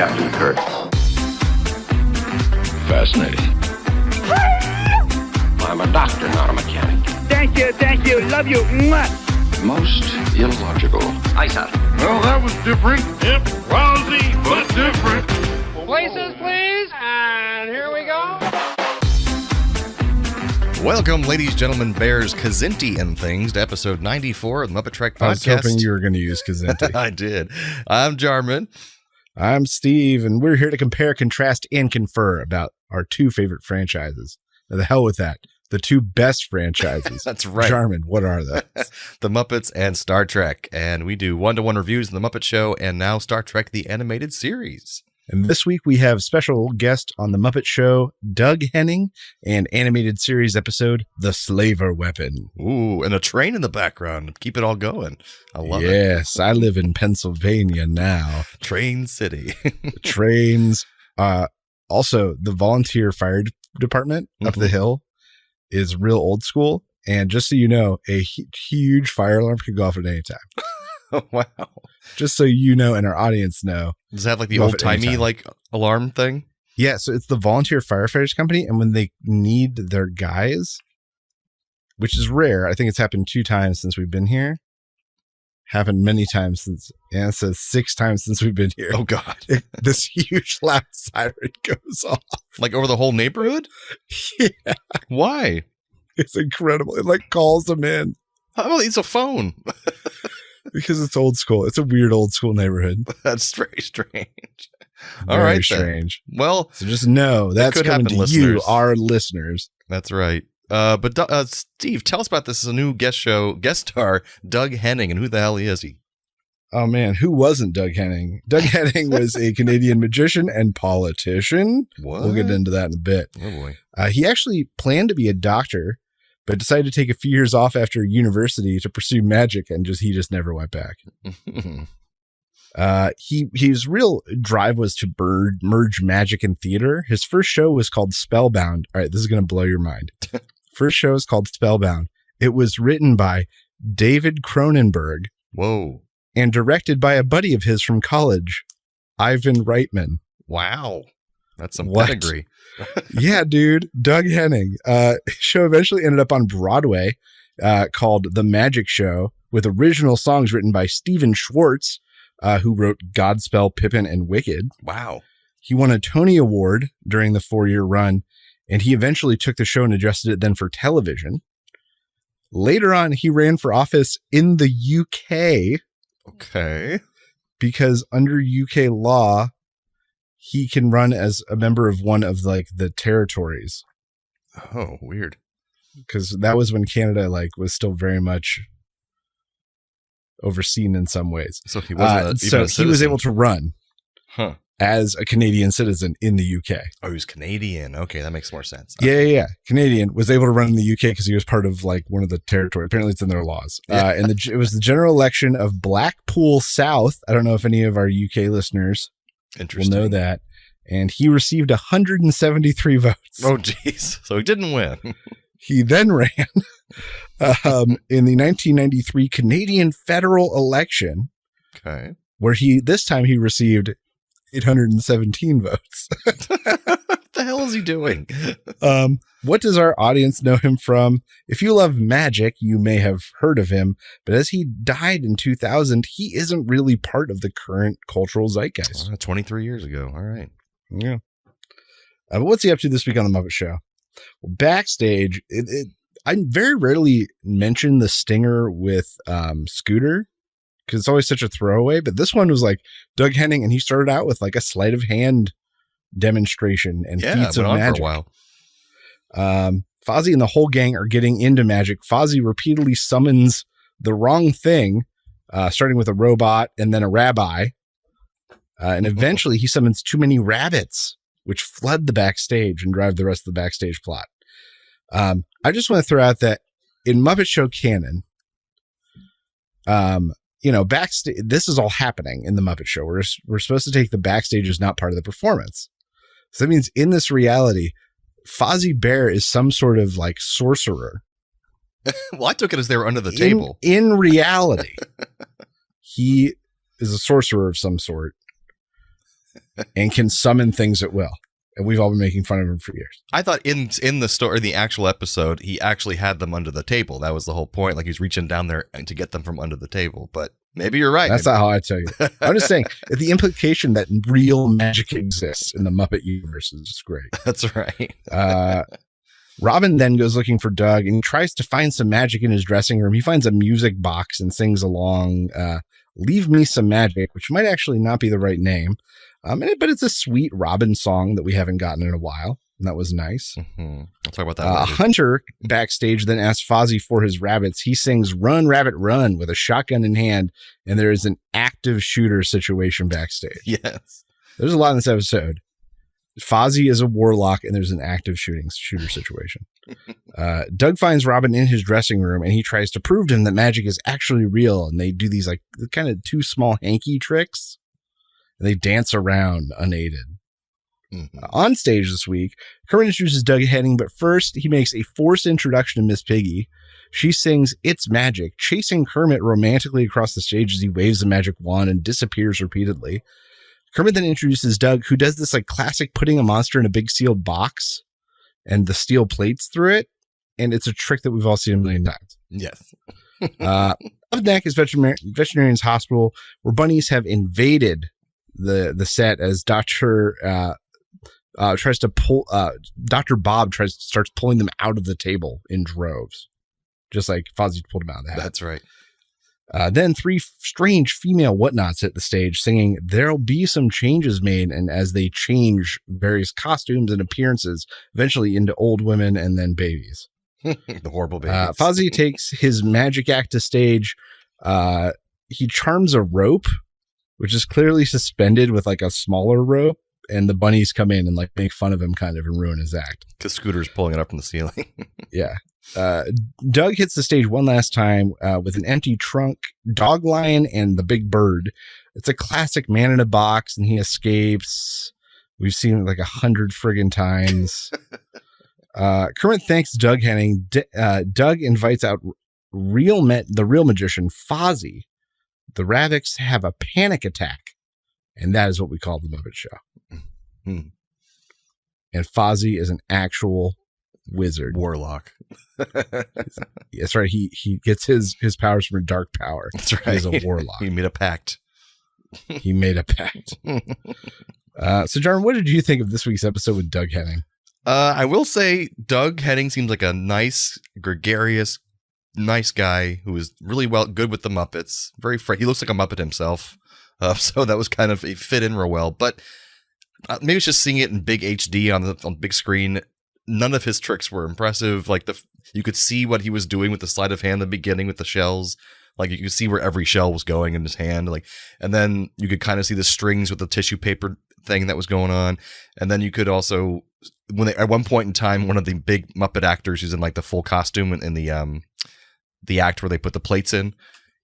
Captain Kirk. Fascinating. I'm a doctor, not a mechanic. Thank you, love you. Mwah. Most illogical. Aye, sir. Well, that was different. Yep, lousy, but different. Places, please, and here we go. Welcome, ladies, gentlemen, bears, Kazinti, and things to episode 94 of the MuppeTrek Podcast. I was hoping you were going to use Kazinti. I did. I'm Jarman. I'm Steve, and we're here to compare, contrast, and confer about our two favorite franchises. Now, the hell with that. The two best franchises. That's right. Jarman, what are those? The Muppets and Star Trek. And we do one-to-one reviews of the Muppet Show and now Star Trek, the animated series. And this week we have special guest on the Muppet Show, Doug Henning, and animated series episode, The Slaver Weapon. Ooh, and a train in the background. Keep it all going. I love it. Yes, I live in Pennsylvania now. Train City. Trains. Also, the volunteer fire department up the hill is real old school. And just so you know, a huge fire alarm could go off at any time. Oh, wow. Just so you know and our audience know. Does that have like the old-timey like alarm thing? Yeah, so it's the volunteer firefighters company, and when they need their guys, which is rare, I think it's happened 2 times since we've been here. Happened many times since, and it says 6 times since we've been here. Oh, God. This huge loud siren goes off. Like over the whole neighborhood? Yeah. Why? It's incredible. It like calls them in. Oh, it's a phone. Because it's old school. It's a weird old school neighborhood. That's very strange. All Very right, strange. Then. Well, so just know that's could coming happen, to listeners. you, our listeners. That's right. But Steve, tell us about this. This is a new guest star, Doug Henning, and who the hell is he? Oh man, who wasn't Doug Henning? Doug Henning was a Canadian magician and politician. What? We'll get into that in a bit. Oh boy. He actually planned to be a doctor, but decided to take a few years off after university to pursue magic, and he just never went back. His real drive was to merge magic and theater. His first show was called Spellbound. All right, this is going to blow your mind. First show is called Spellbound. It was written by David Cronenberg. Whoa. And directed by a buddy of his from college, Ivan Reitman. Wow. That's some What? pedigree. Yeah, dude. Doug Henning. Show eventually ended up on Broadway, called The Magic Show, with original songs written by Stephen Schwartz, who wrote Godspell, Pippin, and Wicked. Wow. He won a Tony Award during the 4-year run, and he eventually took the show and adjusted it then for television. Later on, he ran for office in the UK. Okay. Because under UK law, he can run as a member of one of like the territories. Oh, weird. Because that was when Canada was still very much overseen in some ways. So he wasn't. He was able to run as a Canadian citizen in the UK. Oh, he was Canadian. Okay, that makes more sense. Yeah. Canadian, was able to run in the UK because he was part of one of the territory. Apparently, it's in their laws. Yeah. And it was the general election of Blackpool South. I don't know if any of our UK listeners will know that. And he received 173 votes. Oh, geez. So he didn't win. He then ran in the 1993 Canadian federal election. Okay. Where this time he received 817 votes. What the hell is he doing? What does our audience know him from? If you love magic, you may have heard of him, but as he died in 2000, he isn't really part of the current cultural zeitgeist. 23 years ago. All right. Yeah. But what's he up to this week on the Muppet Show? Well, backstage, I very rarely mention the stinger with Scooter, because it's always such a throwaway, but this one was Doug Henning, and he started out with a sleight of hand demonstration and feats of magic. For a while. Fozzie and the whole gang are getting into magic. Fozzie repeatedly summons the wrong thing, starting with a robot and then a rabbi. And eventually he summons too many rabbits, which flood the backstage and drive the rest of the backstage plot. I just want to throw out that in Muppet Show canon, backstage, this is all happening in the Muppet Show. We're supposed to take the backstage as not part of the performance. So that means in this reality, Fozzie Bear is some sort of sorcerer. Well, I took it as they were under the table. In reality, he is a sorcerer of some sort. and can summon things at will. And we've all been making fun of him for years. I thought in the story, the actual episode, he actually had them under the table. That was the whole point. Like, he's reaching down there to get them from under the table. But maybe you're right. That's not how I tell you. I'm just saying the implication that real magic exists in the Muppet universe is just great. That's right. Robin then goes looking for Doug, and he tries to find some magic in his dressing room. He finds a music box and sings along Leave Me Some Magic, which might actually not be the right name. But it's a sweet Robin song that we haven't gotten in a while. And that was nice. Mm-hmm. I'll talk about that later. Hunter backstage then asks Fozzie for his rabbits. He sings Run, Rabbit, Run with a shotgun in hand. And there is an active shooter situation backstage. Yes. There's a lot in this episode. Fozzie is a warlock and there's an active shooter situation. Doug finds Robin in his dressing room and he tries to prove to him that magic is actually real. And they do these like kind of two small hanky tricks. And they dance around unaided. Mm-hmm. On stage this week, Kermit introduces Doug Henning, but first he makes a forced introduction to Miss Piggy. She sings It's Magic, chasing Kermit romantically across the stage as he waves the magic wand and disappears repeatedly. Kermit then introduces Doug, who does this like classic putting a monster in a big sealed box and the steel plates through it. And it's a trick that we've all seen a million times. Yes. Up next is Veterinarian's Hospital, where bunnies have invaded the set as Dr. Tries to pull Dr. Bob starts pulling them out of the table in droves, just like Fozzie pulled them out of the hat. That's right. Then three strange female whatnots hit the stage singing There'll Be Some Changes Made, and as they change various costumes and appearances, eventually into old women and then babies. The horrible babies. Fozzie takes his magic act to stage. He charms a rope, which is clearly suspended with like a smaller rope, and the bunnies come in and like make fun of him kind of and ruin his act. Because Scooter's pulling it up from the ceiling. Yeah. Doug hits the stage one last time with an empty trunk, Dog Lion, and the Big Bird. It's a classic man in a box, and he escapes. We've seen it like 100 friggin' times. Kermit thanks Doug Henning. Doug invites out the real magician, Fozzie. The rabbits have a panic attack, and that is what we call the Muppet Show. Mm-hmm. And Fozzie is an actual wizard. Warlock. That's right. He gets his powers from a dark power. That's right. He's a warlock. He made a pact. He made a pact. So, Jarman, what did you think of this week's episode with Doug Henning? I will say Doug Henning seems like a nice, gregarious, nice guy who is really good with the Muppets. Very he looks like a Muppet himself. So that was kind of, it fit in real well. But maybe it's just seeing it in big HD on the big screen. None of his tricks were impressive. Like you could see what he was doing with the sleight of hand in the beginning with the shells. Like you could see where every shell was going in his hand. And then you could kind of see the strings with the tissue paper thing that was going on. And then you could also, at one point in time, one of the big Muppet actors who's in like the full costume in the act where they put the plates in,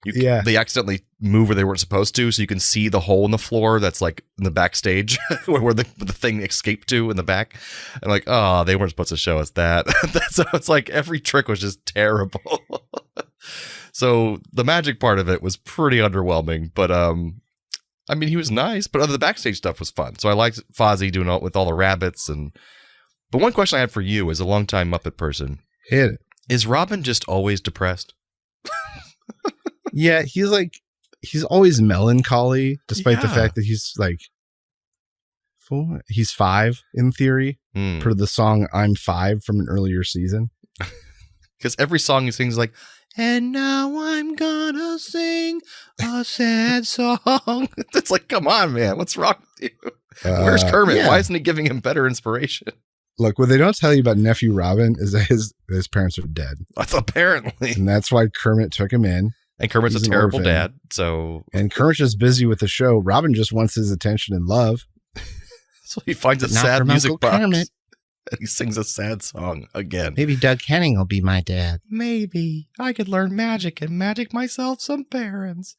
they accidentally move where they weren't supposed to, so you can see the hole in the floor that's like in the backstage where the thing escaped to in the back. And like, oh, they weren't supposed to show us that. So it's like every trick was just terrible. So the magic part of it was pretty underwhelming, but I mean, he was nice, but the backstage stuff was fun. So I liked Fozzie doing it with all the rabbits. But one question I had for you as a longtime Muppet person, is Robin just always depressed? Yeah, he's always melancholy, despite the fact that he's like he's 5 in theory, per the song I'm 5 from an earlier season. Because every song he sings like, and now I'm gonna sing a sad song. It's like, come on, man, what's wrong with you? Where's Kermit? Yeah. Why isn't he giving him better inspiration? Look, what they don't tell you about Nephew Robin is that his parents are dead. That's apparently. And that's why Kermit took him in. And Kermit's a terrible dad, so... And Kermit's just busy with the show. Robin just wants his attention and love. So he finds a sad music box. Kermit. And he sings a sad song again. Maybe Doug Henning will be my dad. Maybe. I could learn magic and magic myself some parents.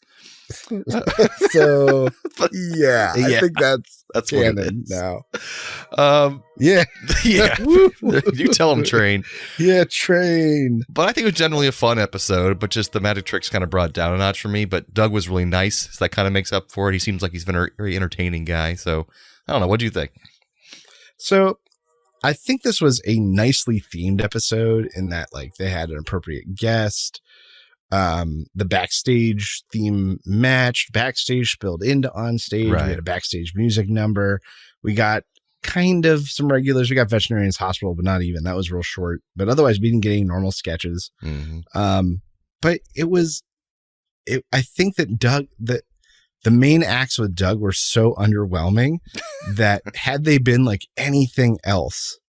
So, yeah, I think that's canon now. Yeah. Yeah. You tell him, Train. Yeah, Train. But I think it was generally a fun episode, but just the magic tricks kind of brought it down a notch for me. But Doug was really nice, so that kind of makes up for it. He seems like he's been a very entertaining guy, so I don't know. What do you think? So I think this was a nicely themed episode in that like they had an appropriate guest. The backstage theme matched, backstage spilled into on stage. Right. We had a backstage music number. We got kind of some regulars. We got Veterinarian's Hospital, but not even. That was real short. But otherwise, we didn't get any normal sketches. Mm-hmm. But I think that the main acts with Doug were so underwhelming that had they been like anything else,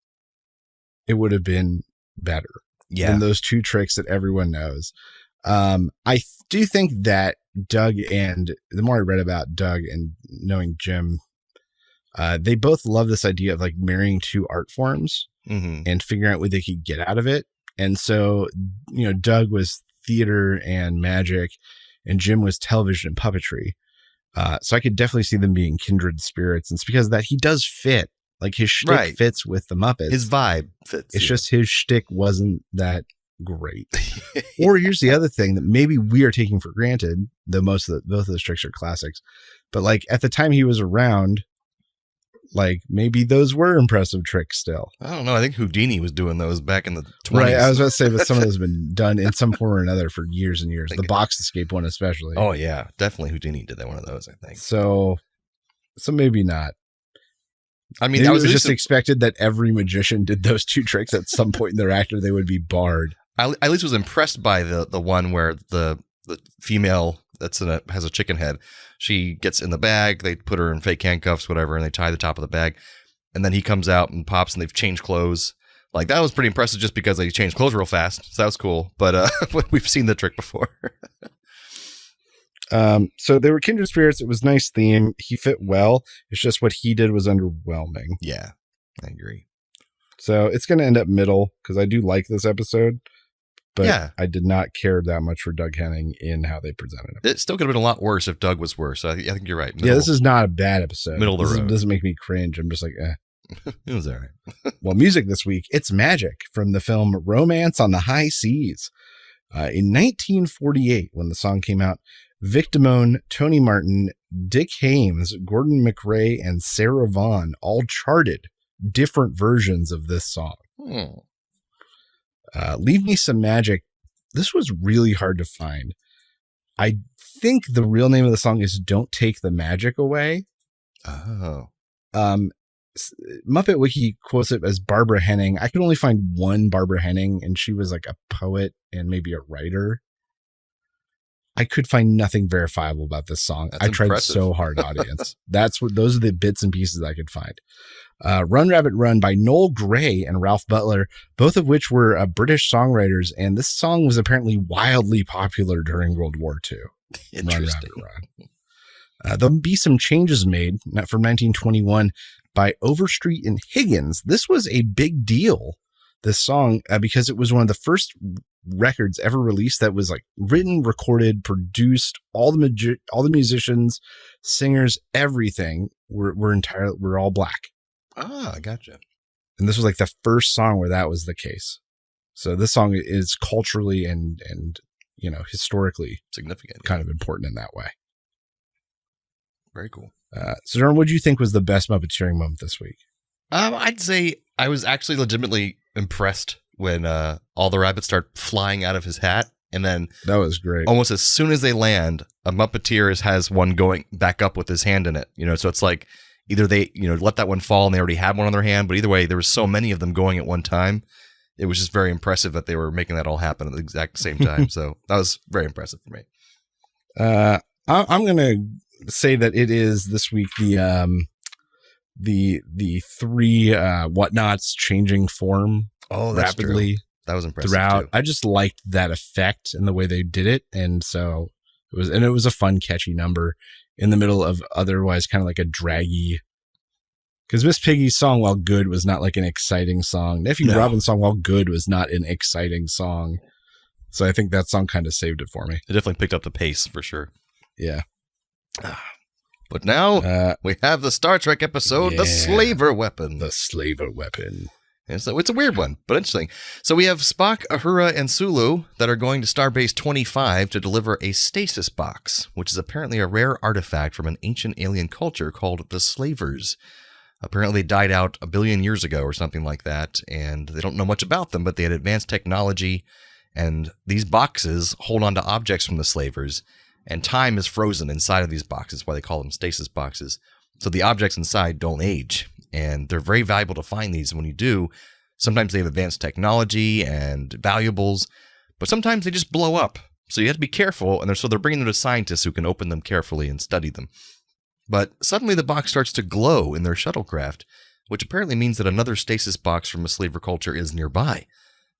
it would have been better than those two tricks that everyone knows. I do think that Doug, and the more I read about Doug and knowing Jim, they both love this idea of like marrying two art forms and figuring out what they could get out of it. And so, Doug was theater and magic and Jim was television and puppetry. So I could definitely see them being kindred spirits. And it's because of that he does fit. Like his shtick fits with the Muppets. His vibe fits. It's just his shtick wasn't that great. Or here's the other thing that maybe we are taking for granted, though both of those tricks are classics. But like at the time he was around, like maybe those were impressive tricks still. I don't know. I think Houdini was doing those back in the 20s. Right. I was about to say, but some of those have been done in some form or another for years and years. The box escape one, especially. Oh yeah, definitely Houdini did that one of those, I think. So maybe not. I mean, maybe that was just expected that every magician did those two tricks at some point in their act, or they would be barred. I at least was impressed by the one where the female has a chicken head. She gets in the bag. They put her in fake handcuffs, whatever, and they tie the top of the bag. And then he comes out and pops, and they've changed clothes. Like that was pretty impressive, just because they changed clothes real fast. So that was cool. But we've seen the trick before. So they were kindred spirits. It was nice theme. He fit well. It's just what he did was underwhelming. Yeah, I agree. So it's going to end up middle because I do like this episode. But I did not care that much for Doug Henning in how they presented him. It still could have been a lot worse if Doug was worse. I think you're right. This is not a bad episode. Middle of the road. Doesn't make me cringe. I'm just like, eh. It was all right. Well, music this week, it's Magic from the film Romance on the High Seas. In 1948, when the song came out, Vic Damone, Tony Martin, Dick Haymes, Gordon McRae, and Sarah Vaughan all charted different versions of this song. Leave Me Some Magic. This was really hard to find. I think the real name of the song is Don't Take the Magic Away. Oh. Muppet Wiki quotes it as Barbara Henning. I could only find one Barbara Henning, and she was like a poet and maybe a writer. I could find nothing verifiable about this song. That's I tried impressive. so hard, audience. Those are the bits and pieces I could find. Run Rabbit Run by Noel Gray and Ralph Butler, both of which were British songwriters, and this song was apparently wildly popular during World War II. Interesting. Run Rabbit Run. There'll Be Some Changes Made from 1921 by Overstreet and Higgins. This was a big deal, this song, because it was one of the first records ever released that was like written, recorded, produced. All the musicians, singers, everything were all black. Ah, I gotcha. And this was like the first song where that was the case. So this song is culturally and historically significant, kind of important in that way. Very cool. So Jordan, what do you think was the best Muppeteering moment this week? I'd say I was actually legitimately impressed when all the rabbits start flying out of his hat. And then that was great. Almost as soon as they land, a Muppeteer has one going back up with his hand in it. So it's like either they, let that one fall and they already had one on their hand. But either way, there was so many of them going at one time. It was just very impressive that they were making that all happen at the exact same time. So that was very impressive for me. I'm going to say that it is this week the three whatnots changing form rapidly. True. That was impressive throughout. Too. I just liked that effect and the way they did it, and so it was a fun, catchy number in the middle of otherwise kind of like a draggy. Because Miss Piggy's song, while good, was not like an exciting song. Nephew Robin's song, while good, was not an exciting song. So I think that song kind of saved it for me. It definitely picked up the pace for sure. Yeah. But now we have the Star Trek episode, The Slaver Weapon. The Slaver Weapon. And so it's a weird one, but interesting. So we have Spock, Uhura, and Sulu that are going to Starbase 25 to deliver a stasis box, which is apparently a rare artifact from an ancient alien culture called the Slavers. Apparently they died out 1 billion years ago or something like that, and they don't know much about them, but they had advanced technology, and these boxes hold on to objects from the slavers, and time is frozen inside of these boxes, why they call them stasis boxes. So the objects inside don't age, and they're very valuable to find these. And when you do, sometimes they have advanced technology and valuables, but sometimes they just blow up. So you have to be careful, and so they're bringing them to scientists who can open them carefully and study them. But suddenly the box starts to glow in their shuttlecraft, which apparently means that another stasis box from a slaver culture is nearby.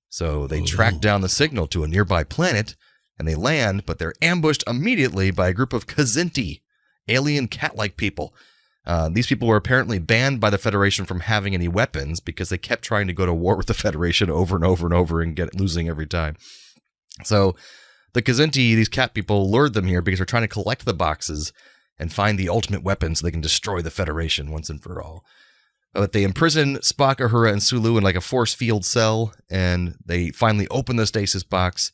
So they track down the signal to a nearby planet, and they land, but they're ambushed immediately by a group of Kzinti, alien cat-like people. These people were apparently banned by the Federation from having any weapons because they kept trying to go to war with the Federation over and over and over and losing every time. So the Kzinti, these cat people, lured them here because they're trying to collect the boxes and find the ultimate weapon so they can destroy the Federation once and for all. But they imprison Spock, Uhura, and Sulu in like a force field cell, and they finally open the stasis box,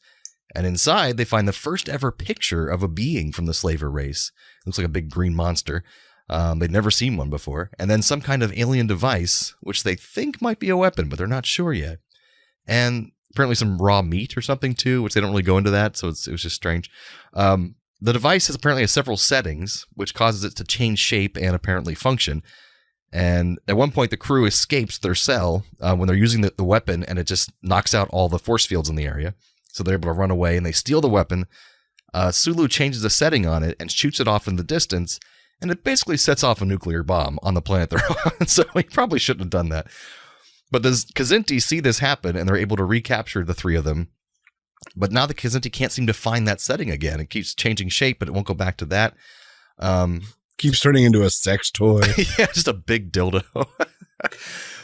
and inside they find the first ever picture of a being from the slaver race. It looks like a big green monster. They'd never seen one before. And then some kind of alien device, which they think might be a weapon, but they're not sure yet. And apparently some raw meat or something too, which they don't really go into that, so it was just strange. The device apparently has several settings, which causes it to change shape and apparently function. And at one point, the crew escapes their cell when they're using the weapon, and it just knocks out all the force fields in the area. So they're able to run away, and they steal the weapon. Sulu changes the setting on it and shoots it off in the distance, and it basically sets off a nuclear bomb on the planet they're on. So he probably shouldn't have done that. But the Kzinti see this happen, and they're able to recapture the three of them. But now the Kzinti can't seem to find that setting again. It keeps changing shape, but it won't go back to that. Keeps turning into a sex toy. Yeah, just a big dildo.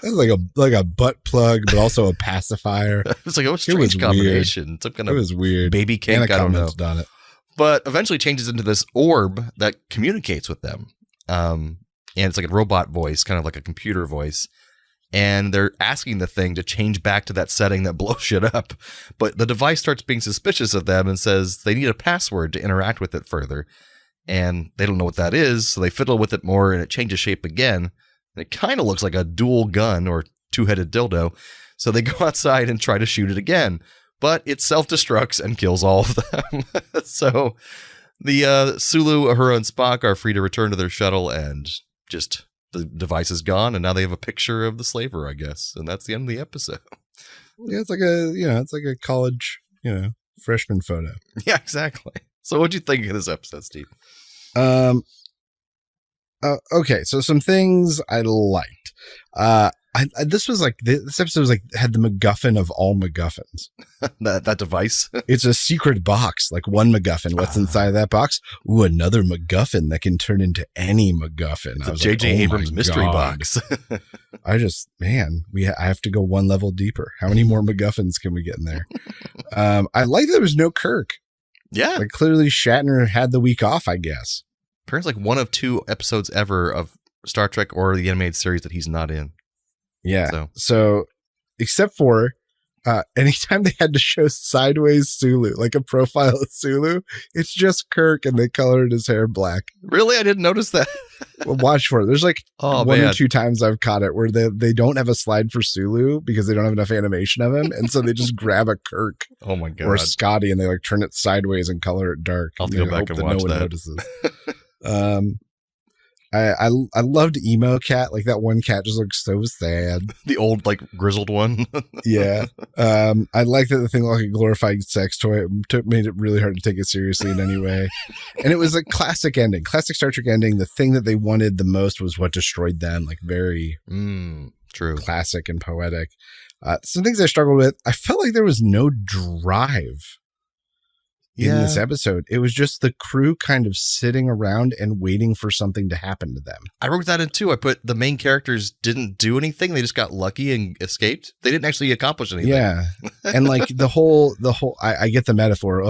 It's like a butt plug, but also a pacifier. It's like a strange combination. Weird. Some kind It of was weird. baby kink, I don't know. Done it. But eventually changes into this orb that communicates with them. And it's like a robot voice, kind of like a computer voice. And they're asking the thing to change back to that setting that blows shit up. But the device starts being suspicious of them and says they need a password to interact with it further. And they don't know what that is, so they fiddle with it more, and it changes shape again. And it kind of looks like a dual gun or two-headed dildo. So they go outside and try to shoot it again. But it self-destructs and kills all of them. So the Sulu, Uhura, and Spock are free to return to their shuttle, and just the device is gone, and now they have a picture of the slaver, I guess. And that's the end of the episode. Yeah, it's like a college, freshman photo. Yeah, exactly. So what'd you think of this episode, Steve? Okay, so some things I liked. This episode was like had the MacGuffin of all MacGuffins. that device. It's a secret box, like one MacGuffin. What's inside of that box? Ooh, another MacGuffin that can turn into any MacGuffin. It's a J.J. Abrams mystery box. I have to go one level deeper. How many more MacGuffins can we get in there? I like that there was no Kirk. Yeah. Like clearly Shatner had the week off, I guess. Apparently like one of 2 episodes ever of Star Trek or the animated series that he's not in. Yeah. So except for anytime they had to show sideways Sulu, like a profile of Sulu, it's just Kirk and they colored his hair black. Really? I didn't notice that. Well, watch for it. There's like one or 2 times I've caught it where they don't have a slide for Sulu because they don't have enough animation of him. And so they just grab a Kirk oh my God. or a Scotty and they like turn it sideways and color it dark. I'll have to go back and watch no one that. notices. I loved emo cat. Like that one cat just looks so sad. The old like grizzled one. Yeah. I liked that the thing looked like a glorified sex toy. It made it really hard to take it seriously in any way. And it was a classic ending, classic Star Trek ending. The thing that they wanted the most was what destroyed them. Like very true, classic and poetic. Some things I struggled with. I felt like there was no drive in this episode. It was just the crew kind of sitting around and waiting for something to happen to them. I wrote that in too. I put the main characters didn't do anything. They just got lucky and escaped. They didn't actually accomplish anything. Yeah. And like the whole, I get the metaphor.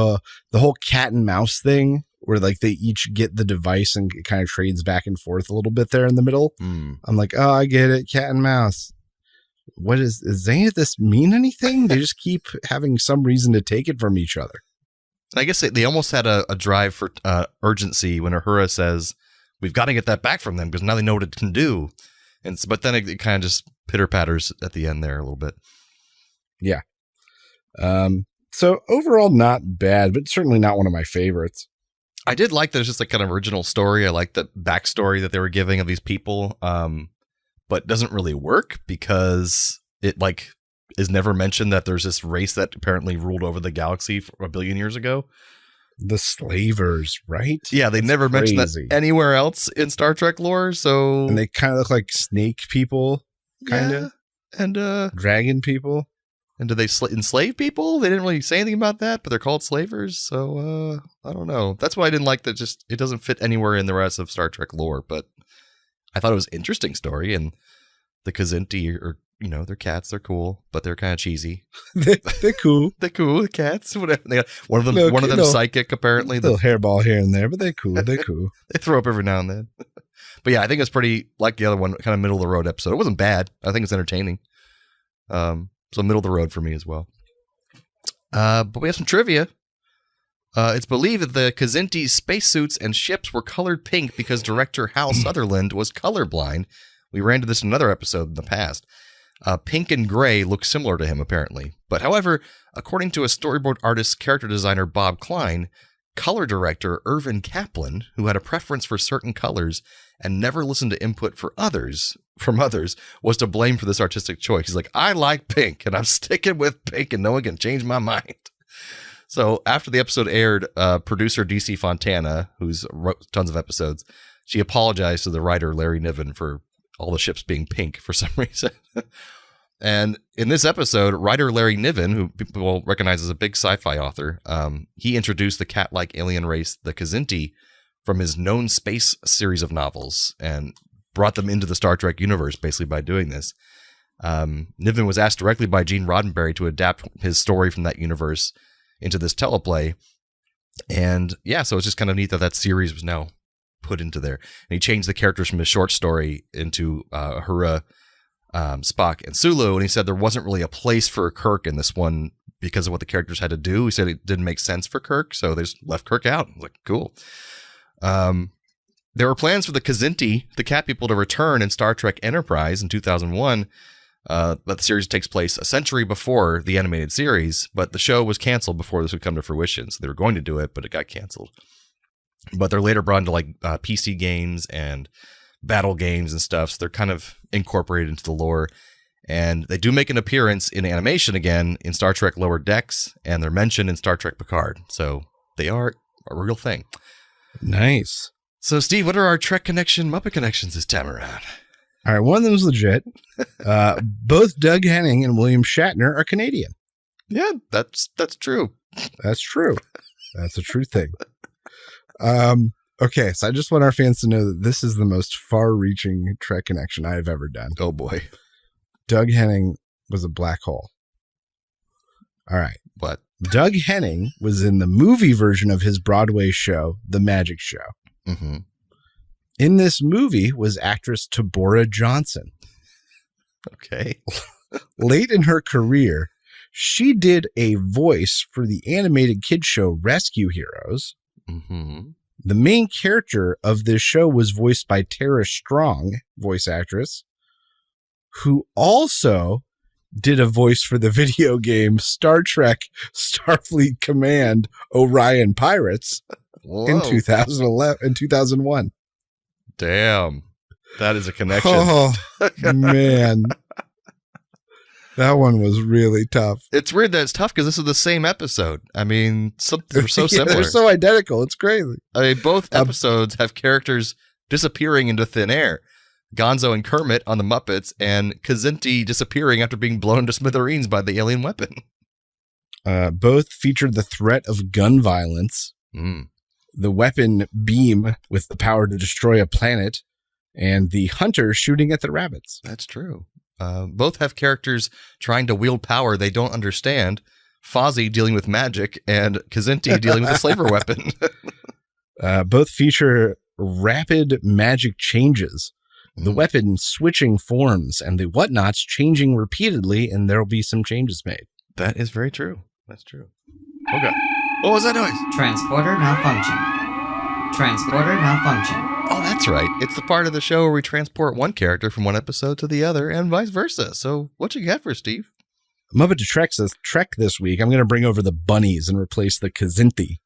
The whole cat and mouse thing where like they each get the device and it kind of trades back and forth a little bit there in the middle. I'm like, oh, I get it. Cat and mouse. What does any of this mean anything? They just keep having some reason to take it from each other. I guess they almost had a drive for urgency when Uhura says, we've got to get that back from them because now they know what it can do. But then it kind of just pitter patters at the end there a little bit. Yeah. So overall, not bad, but certainly not one of my favorites. I did like that it's just like kind of original story. I like the backstory that they were giving of these people, but it doesn't really work because it like is never mentioned that there's this race that apparently ruled over the galaxy for 1 billion years ago. The Slavers, right? Yeah, they never mentioned that anywhere else in Star Trek lore. So, and they kind of look like snake people, kind of, and dragon people. And do they enslave people? They didn't really say anything about that, but they're called slavers. So I don't know. That's why I didn't like that. Just it doesn't fit anywhere in the rest of Star Trek lore. But I thought it was an interesting story, and the Kzinti are. They're cats. They're cool, but they're kind of cheesy. They're cool. They're cool. The cats. Whatever. They got one of them psychic. Apparently, little hairball here and there, but they're cool. They're cool. They throw up every now and then. But yeah, I think it's pretty like the other one, kind of middle of the road episode. It wasn't bad. I think it's entertaining. So middle of the road for me as well. But we have some trivia. It's believed that the Kzinti's spacesuits and ships were colored pink because director Hal Sutherland was colorblind. We ran into this in another episode in the past. Pink and gray look similar to him, apparently. But however, according to a storyboard artist character designer Bob Klein, color director Irvin Kaplan, who had a preference for certain colors and never listened to input from others, was to blame for this artistic choice. He's like, I like pink, and I'm sticking with pink, and no one can change my mind. So after the episode aired, producer DC Fontana, who's wrote tons of episodes, she apologized to the writer Larry Niven for all the ships being pink for some reason. And in this episode, writer Larry Niven, who people recognize as a big sci-fi author, he introduced the cat-like alien race, the Kzinti, from his Known Space series of novels and brought them into the Star Trek universe basically by doing this. Niven was asked directly by Gene Roddenberry to adapt his story from that universe into this teleplay. And yeah, so it's just kind of neat that series was now put into there. And he changed the characters from his short story into Uhura, Spock, and Sulu. And he said there wasn't really a place for Kirk in this one because of what the characters had to do. He said it didn't make sense for Kirk, so they just left Kirk out. I was like, cool. There were plans for the Kzinti, the cat people, to return in Star Trek Enterprise in 2001. But the series takes place a century before the animated series, but the show was canceled before this would come to fruition. So they were going to do it, but it got canceled. But they're later brought into like PC games and battle games and stuff. So they're kind of incorporated into the lore. And they do make an appearance in animation again in Star Trek Lower Decks, and they're mentioned in Star Trek Picard. So they are a real thing. Nice. So, Steve, what are our Trek Connection Muppet connections this time around? All right, one of them is legit. Both Doug Henning and William Shatner are Canadian. Yeah, that's true. That's true. That's a true thing. Okay, so I just want our fans to know that this is the most far-reaching Trek connection I have ever done. Oh, boy. Doug Henning was a black hole. All right. What? Doug Henning was in the movie version of his Broadway show, The Magic Show. Mm-hmm. In this movie was actress Tabora Johnson. Okay. Late in her career, she did a voice for the animated kids show Rescue Heroes. Mm-hmm. The main character of this show was voiced by Tara Strong, voice actress, who also did a voice for the video game Star Trek Starfleet Command Orion Pirates. Whoa. In 2001. Damn. That is a connection. Oh, man. That one was really tough. It's weird that it's tough because this is the same episode. I mean, they're so similar. They're so identical. It's crazy. I mean, both episodes have characters disappearing into thin air. Gonzo and Kermit on the Muppets, and Kzinti disappearing after being blown into smithereens by the alien weapon. Both featured the threat of gun violence. The weapon beam with the power to destroy a planet, and the hunter shooting at the rabbits. That's true. Both have characters trying to wield power they don't understand. Fozzie dealing with magic, and Kzinti dealing with a slaver weapon. Both feature rapid magic changes. The weapon switching forms, and the whatnots changing repeatedly, and there'll be some changes made. That is very true. That's true. Okay. What was that noise? Transporter malfunction. Transporter malfunction. Oh, that's right. It's the part of the show where we transport one character from one episode to the other and vice versa. So what you got for Steve? Muppet Trek says Trek this week. I'm going to bring over the bunnies and replace the Kazinthi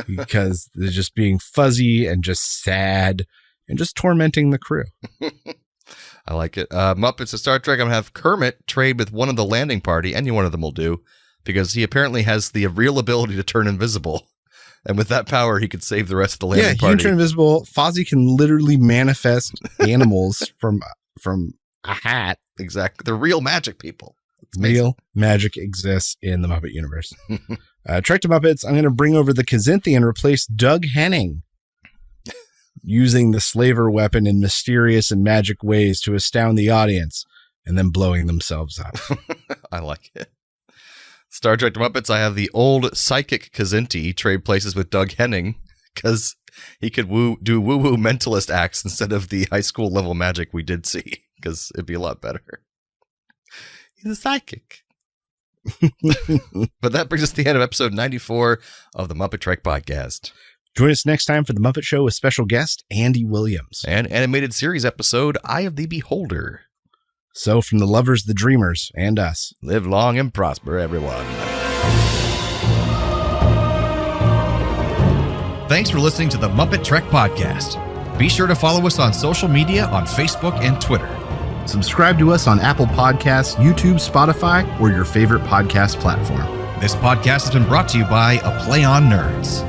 because they're just being fuzzy and just sad and just tormenting the crew. I like it. Muppets of Star Trek, I'm going to have Kermit trade with one of the landing party. Any one of them will do because he apparently has the real ability to turn invisible. And with that power, he could save the rest of the landing party. Yeah, he can turn invisible. Fozzie can literally manifest animals from a hat. Exactly. They're real magic people. Real magic exists in the Muppet universe. Trek to Muppets, I'm going to bring over the Kazinthi and replace Doug Henning, using the slaver weapon in mysterious and magic ways to astound the audience and then blowing themselves up. I like it. Star Trek to Muppets, I have the old psychic Kazinthi trade places with Doug Henning because he could do woo-woo mentalist acts instead of the high school level magic we did see because it'd be a lot better. He's a psychic. But that brings us to the end of episode 94 of the MuppeTrek Podcast. Join us next time for the Muppet Show with special guest Andy Williams. And animated series episode, Eye of the Beholder. So from the lovers, the dreamers, and us, live long and prosper, everyone. Thanks for listening to the MuppeTrek Podcast. Be sure to follow us on social media on Facebook and Twitter. Subscribe to us on Apple Podcasts, YouTube, Spotify, or your favorite podcast platform. This podcast has been brought to you by A Play on Nerds.